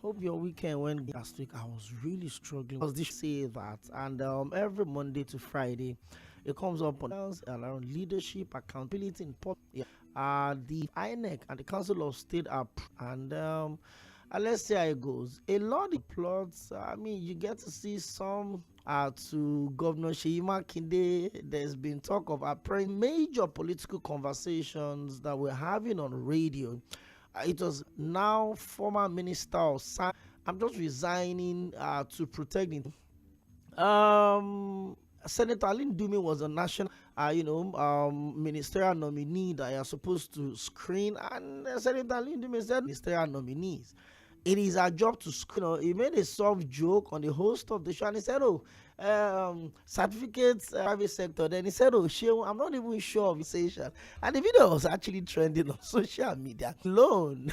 Hope your weekend went last week. I was really struggling. I was just say that, and every Monday to Friday, it comes up on around leadership, accountability, in yeah. The INEC and the Council of State are, and let's see how it goes. A lot of plots. I mean, you get to see some. To Governor Kinde, there's been talk of major political conversations that we're having on radio. It was now former minister of science. I'm just resigning to protect it. Senator Lindumi was a national, ministerial nominee that you're supposed to screen, and Senator Lindumi said ministerial nominees. It is our job to screen. He made a soft joke on the host of the show, and he said, certificates, private sector. Then he said, I'm not even sure of his station. And the video was actually trending on social media alone.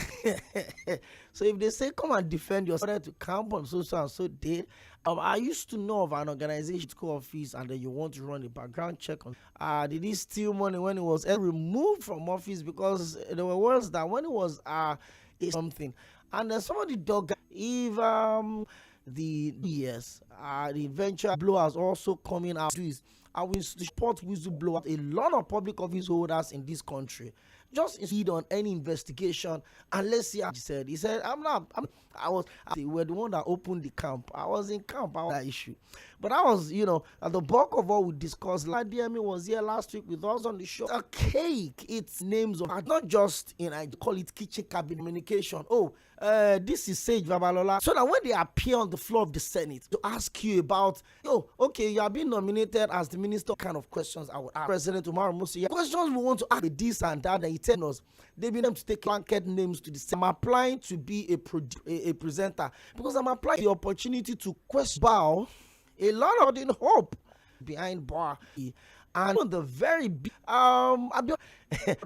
So if they say, come and defend yourself to camp on so and so date, I used to know of an organization office, and then you want to run a background check on did he steal money when he was removed from office, because there were words that when it was something. And then somebody dug if the venture blowers also coming out. I will support whistleblower. A lot of public office holders in this country just lead on any investigation, and let's see how he said we're the one that opened the camp. I was in camp about that issue, but I was at the bulk of what we discussed. DME was here last week with us on the show. A cake, its names of not just I call it kitchen cabinet communication. This is Sage Babalola, so that when they appear on the floor of the Senate to ask you about, you are being nominated as the minister, kind of questions I would ask President Umaru Musa. Questions we want to ask this and that, and he tells us they've been able to take blanket names to the Senate. I'm applying to be a presenter because I'm applying the opportunity to question a lot of the hope behind BARR. And on the very big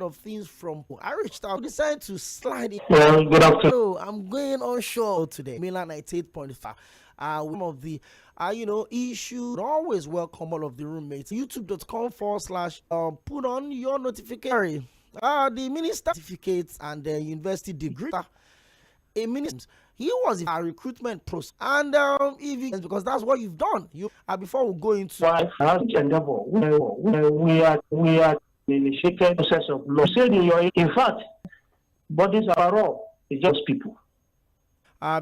of things from I reached out, decided to slide in. Good afternoon. So I'm going on show today. Milan 98.5. One of the issue. Always welcome all of the roommates. YouTube.com/ put on your notification. The minister certificates and the university degree. A minister. He was a recruitment process, and because that's what you've done. Before we go into endeavor, we are initiated process of law. In fact, bodies are all it's just people.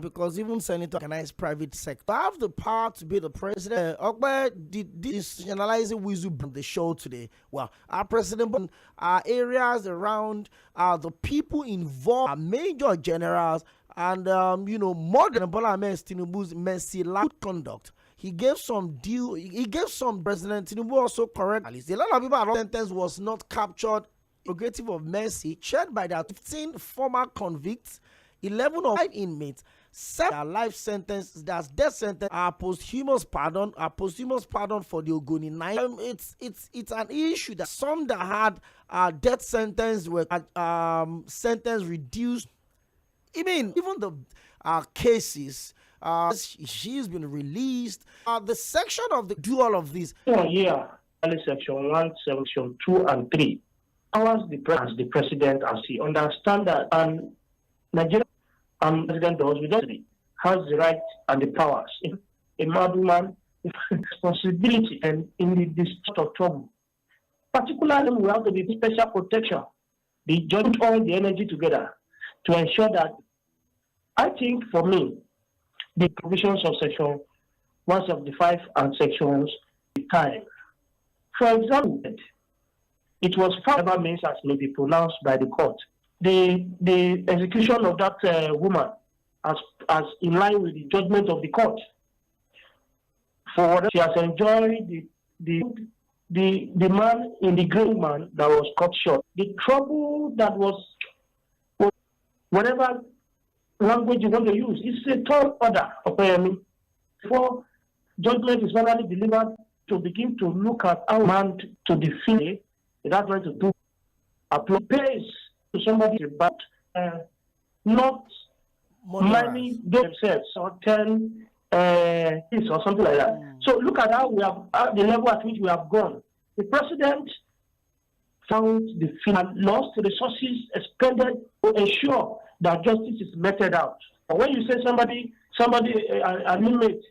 Because even Senator organized private sector have the power to be the president. Did institutionalizing whistle on the show today. Well, our president, our areas around the people involved are major generals. And more than Bola Ahmed Tinubu's Messilah conduct, he gave some President Tinubu also correct. A lot of people are sentence was not captured. Prerogative of mercy shared by the 15 former convicts, 11 of 5 inmates, 7 life sentences, that's death sentence, posthumous pardon for the Ogoni 9. It's an issue that some that had death sentence were sentence reduced. Even the cases, she's been released. The section of do all of this. Section 1, Section 2, and 3. As the president, as he understands that, and Nigeria president does, has the right and the powers. A madman responsibility and in the district of trouble. Particularly, we have to be special protection. They join all the energy together to ensure that, I think for me, the provisions of Section 175 and sections the time. For example, it was whatever means as may be pronounced by the court. The execution of that woman as in line with the judgment of the court. For what she has enjoyed the man in the green man that was cut short. The trouble that was whatever language you want to use, it's a tall order of before judgment is finally delivered to begin to look at how man to defeat without trying to do applies to somebody about not money themselves or 10 or something like that. So look at how we have the level at which we have gone. The president found the lost resources expended to ensure that justice is meted out. Or when you say somebody, an inmate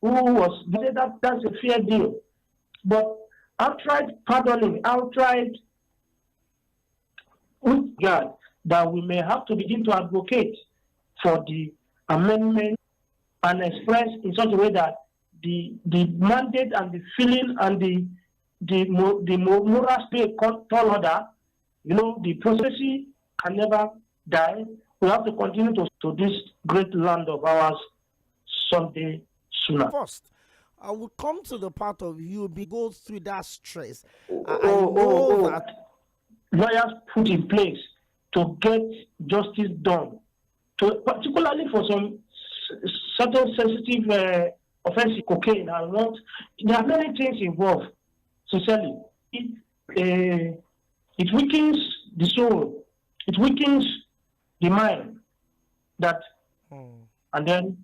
who was, they say that's a fair deal. But outright pardoning, outright with God, that we may have to begin to advocate for the amendment and express in such a way that the mandate and the feeling and the moral state tall order, the prophecy can never die. We have to continue to this great land of ours someday sooner. First, I will come to the part of you go through that stress. I know that lawyers put in place to get justice done, particularly for some certain sensitive offensive cocaine and what. There are many things involved. Sincerely, it weakens the soul, it weakens the mind. And then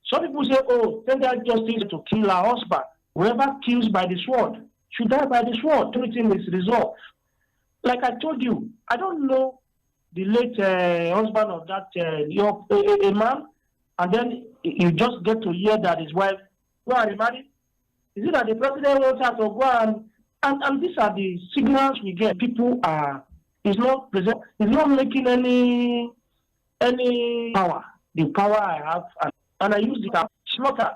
some people say, "Oh, tender justice to kill our husband. Whoever kills by the sword should die by the sword." Everything is resolved. Like I told you, I don't know the late husband of that a man, and then you just get to hear that his wife go and remarry. Is it that the president wants her to go and these are the signals we get? People is not present, is not making any power. The power I have, and I use the term slaughtered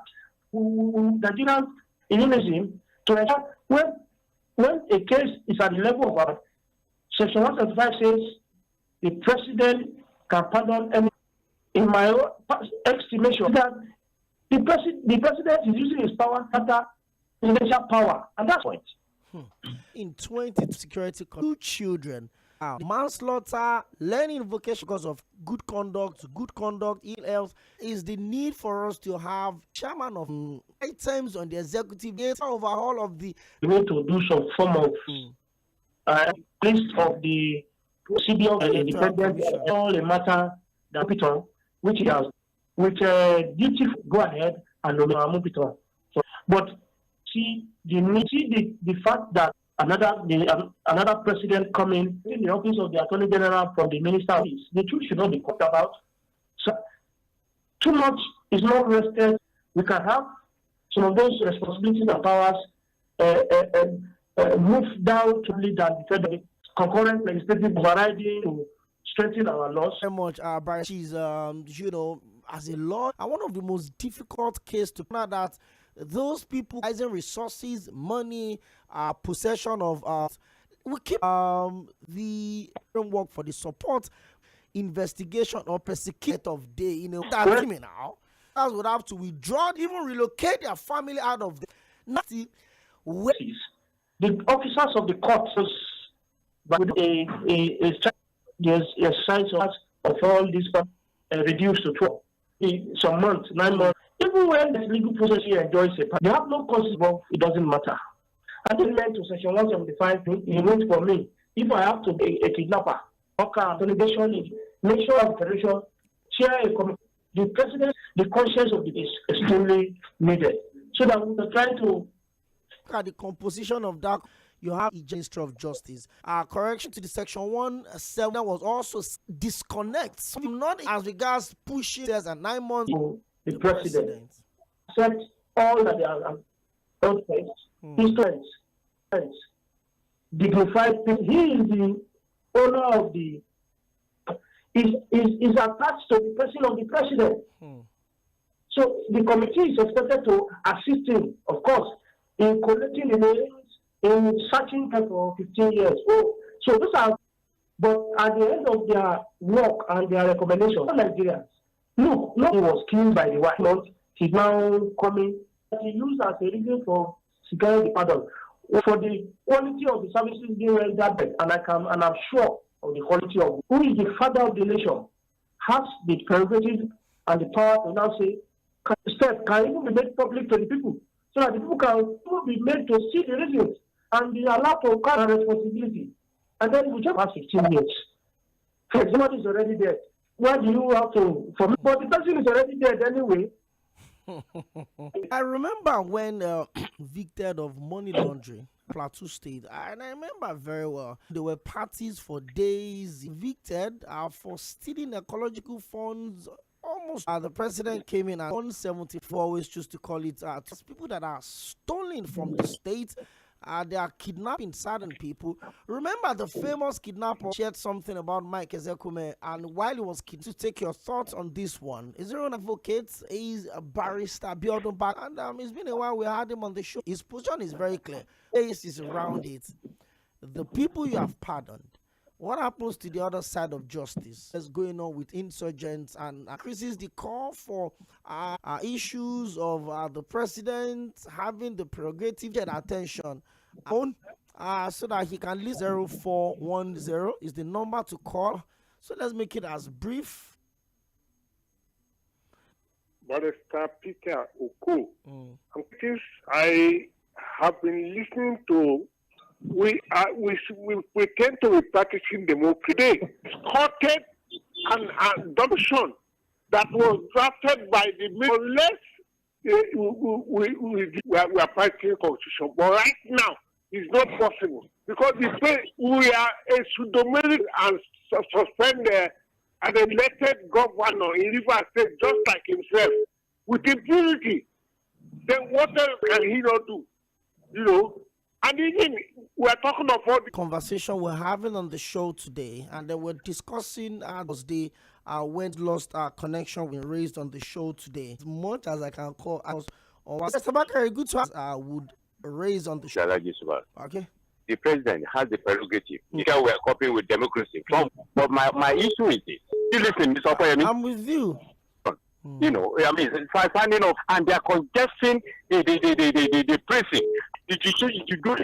Nigerian unionism to ensure when a case is at the level of Section 175 says the president can pardon any. In my own estimation, that the president is using his power under presidential power, and that's it. In 20 security, 2 children, manslaughter, learning vocation because of good conduct, ill health, is the need for us to have chairman of items on the executive data overhaul of the. We need to do some form of list of the CBO independent all a matter that which he has with duty go ahead and move it on. So, but see the fact that another president coming in the office of the Attorney General from the Minister, the truth should not be talked about. So too much is not rested. We can have some of those responsibilities and powers move down to lead and defend concurrent legislative overriding to strengthen our laws. Very much, Barry. She's, as a law, and one of the most difficult cases to know that those people using resources, money, possession of, we keep the framework for the support, investigation, or prosecution of day. That criminal that would have to withdraw, even relocate their family out of the. The officers of the court, with a size of all these reduced to 12, some months, 9 months. Even when the legal process here enjoys they have no consequence, it doesn't matter. And then went to Section 175, he went for me. If I have to be a kidnapper, delegation, national federation, chair a committee, the president, the conscience of it is extremely needed. So that we are trying to look at the composition of that. You have the Ministry of Justice. Correction to the Section 179 was also disconnect. So not as regards pushing and 9 months. The president accept all that they are his friends, dignified people. He is the owner of the is attached to the person of the president. So the committee is expected to assist him, of course, in collecting the names, in searching for 15 years. So those are, but at the end of their work and their recommendations, Nigerians, look, he was killed by the white Lord. He's now coming. He used as a reason for securing the pardon. For the quality of the services being rendered, and I'm sure of the quality of who is the father of the nation, has the prerogative and the power to now say, can even be made public to the people, so that the people can be made to see the reasons and be allowed to carry responsibility. And then we just have 15 years. Somebody is already dead. Why do you have to? But the person is already dead anyway. I remember when convicted of money laundering, Plateau State, and I remember very well. There were parties for days, evicted for stealing ecological funds, almost the president came in at 174, always choose to call it people that are stolen from the state. They are kidnapping certain people. Remember the famous kidnapper shared something about Mike Ezekume, and while he was kidnapped, to take your thoughts on this one. Is there an advocate? He's a barrister, ABIODUN, and it's been a while we had him on the show. His position is very clear. Case is around it. The people you have pardoned, what happens to the other side of justice? What's going on with insurgents and increases the call for issues of the president having the prerogative and attention so that he can list 0410 is the number to call. So let's make it as brief. Barrister Peter Oko. I have been listening to. We tend to be practicing democracy today. Scotted an adoption that was drafted by the unless we are practicing constitution. But right now, it's not possible because we are a pseudo-military and suspend an elected governor in Rivers State just like himself with impunity. Then what else can he not do? You know. And even we're talking about the conversation we're having on the show today, and then we're discussing the when lost connection we raised on the show today. As much as I can call us, or Mr. Bakare, good to would raise on the show. Okay. The president has the prerogative. Here we're coping with democracy. But my issue is this. You listen, Mr. Okoyemi. I'm with you. You know, I mean, finding off, and they're congesting the prison. The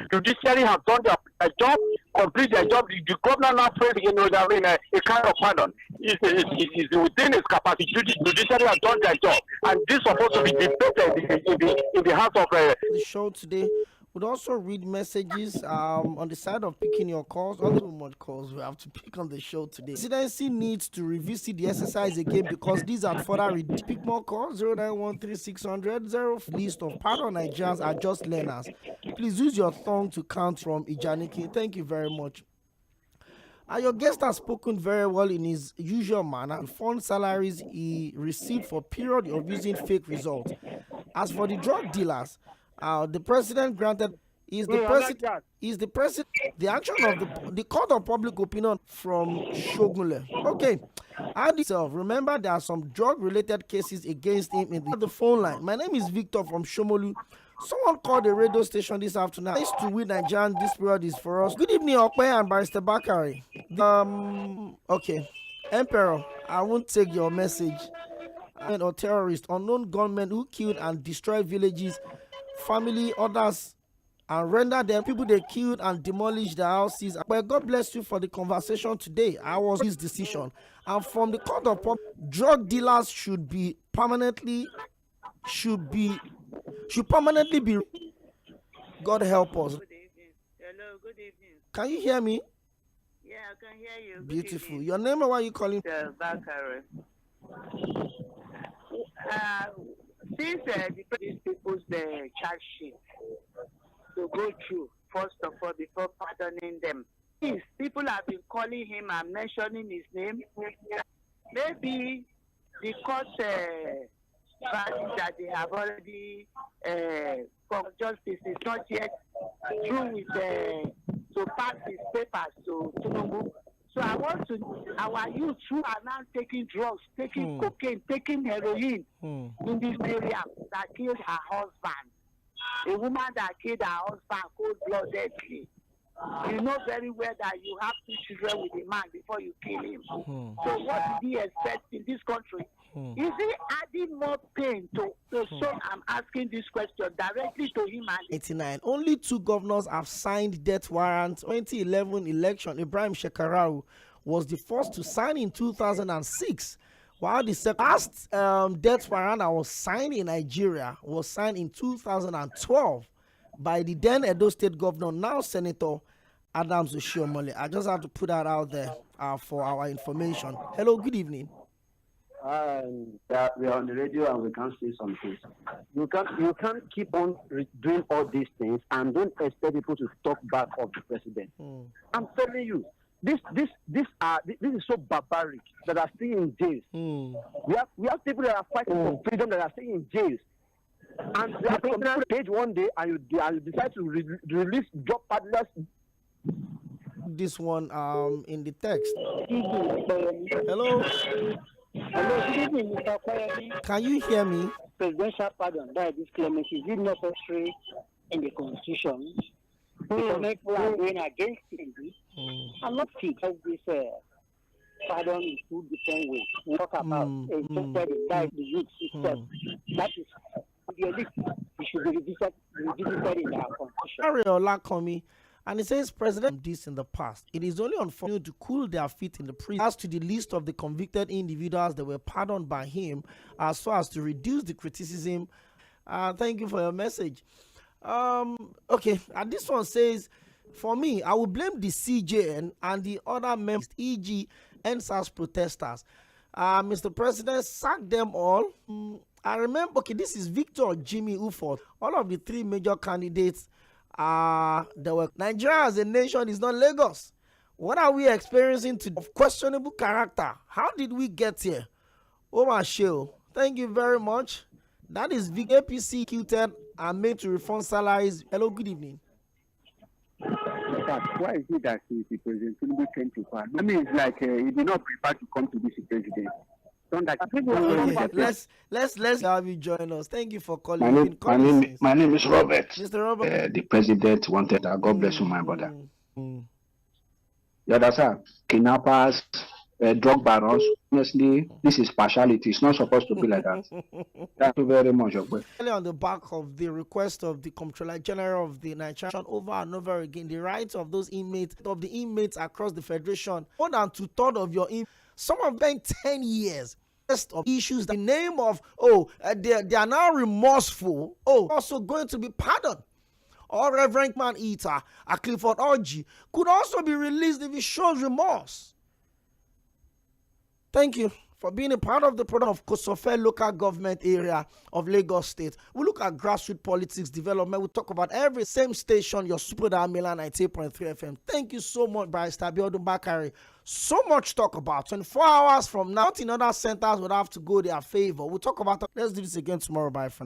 judiciary have done their job, complete their job. The governor now afraid, you know, that in a kind of pardon. It's within his capacity. The judiciary have done their job, and this is supposed to be debated in the house of the show today. Would also read messages on the side of picking your calls. All the more calls we have to pick on the show today. Presidency needs to revisit the exercise again because these are further pick more calls. 0913-600-0 list of pardon Nigerians are just learners. Please use your tongue to count from Ijaniki. Thank you very much. Your guest has spoken very well in his usual manner. The fund salaries he received for period of using fake results. As for the drug dealers, the president granted the action of the court of public opinion from Sᴏᴜᴜ. Okay, remember there are some drug-related cases against him in the phone line. My name is Victor from Shomolu. Someone called the radio station this afternoon. Nice to win Nigerian. This period is for us. Good evening, Okpe and Barrister Bakare. Okay, Emperor, I won't take your message. Or terrorists, unknown gunmen who killed and destroyed villages, family, others, and render them people they killed and demolished their houses. But God bless you for the conversation today. I was his decision, and from the court of public, drug dealers should permanently be. God help us. Good evening. Hello, good evening. Can you hear me? Yeah, I can hear you. Beautiful. Your name and where are you calling? Bakare. Since these people's charge sheet to go through, first of all, before pardoning them, people have been calling him and mentioning his name. Maybe the court that they have already from justice is not yet through with to pass his papers to Tinubu. So I want to our youth who are now taking drugs, taking cocaine, taking heroin in this area that killed her husband. A woman that killed her husband cold-bloodedly. You know very well that you have 2 children with a man before you kill him. So what did he expect in this country? Is he adding more pain to the son? I'm asking this question directly to him. 89. Only 2 governors have signed death warrants. 2011 election, Ibrahim Shekarau was the first to sign in 2006. While the last death warrant that was signed in Nigeria was signed in 2012 by the then Edo State Governor, now Senator Adams Oshiomhole. I just have to put that out there for our information. Hello, good evening. We are on the radio and we can't say some things. You can't keep on doing all these things and don't expect people to talk back of the president. I'm telling you, this is so barbaric that are still in jails. We have people that are fighting for freedom that are still in jails. And we have some people page one day and you decide to release drug peddlers. This one in the text. Hello. Hello, good evening, Mr. Okoye. Can you hear me? Presidential pardon, that is clemency, is it necessary in the constitution? Because people are going against it. I'm not fit of this pardon in two different ways. We talk about that the youth system. That is the elite. It should be revisited in our constitution. Aᴅᴠᴏᴡ, and it says President this in the past. It is only unfortunate to cool their feet in the prison. As to the list of the convicted individuals that were pardoned by him, as far as to reduce the criticism. Thank you for your message. Okay, and this one says, for me, I will blame the CJN and the other members, e.g. NSAS protesters. Mr. President, sack them all. I remember, okay, this is Victor Jimmy Uford. All of the three major candidates there were. Nigeria as a nation is not Lagos. What are we experiencing today of questionable character? How did we get here? Omashe, thank you very much. That is APC Q10 and made to reform salaries. Hello, good evening. Why is it that the president Tinubu came to power? I mean, it's like he did not prefer to come to this president. Let's have you join us. Thank you for calling. My name is Robert. Mr. Robert. The president wanted that. God bless you, my brother. You understand? Kidnappers, drug barons. Honestly, this is partiality. It's not supposed to be like that. Thank you very much. On the back of the request of the Comptroller General of the Nigerian over and over again, the rights of those inmates, across the federation, more than 2/3 of your inmates, some of them 10 years. Of issues, the name of they are now remorseful, also going to be pardoned. Or Reverend Man Eater, a Clifford Orji could also be released if he shows remorse. Thank you for being a part of the program of Kosofe local government area of Lagos State. We look at grassroots politics development. We talk about every same station, your Super Milan 98.3 FM. Thank you so much, Barrister Abiodun Bakare. So much talk about. 24 hours from now, in other centers would have to go their favor. We'll talk about that. Let's do this again tomorrow. Bye for now.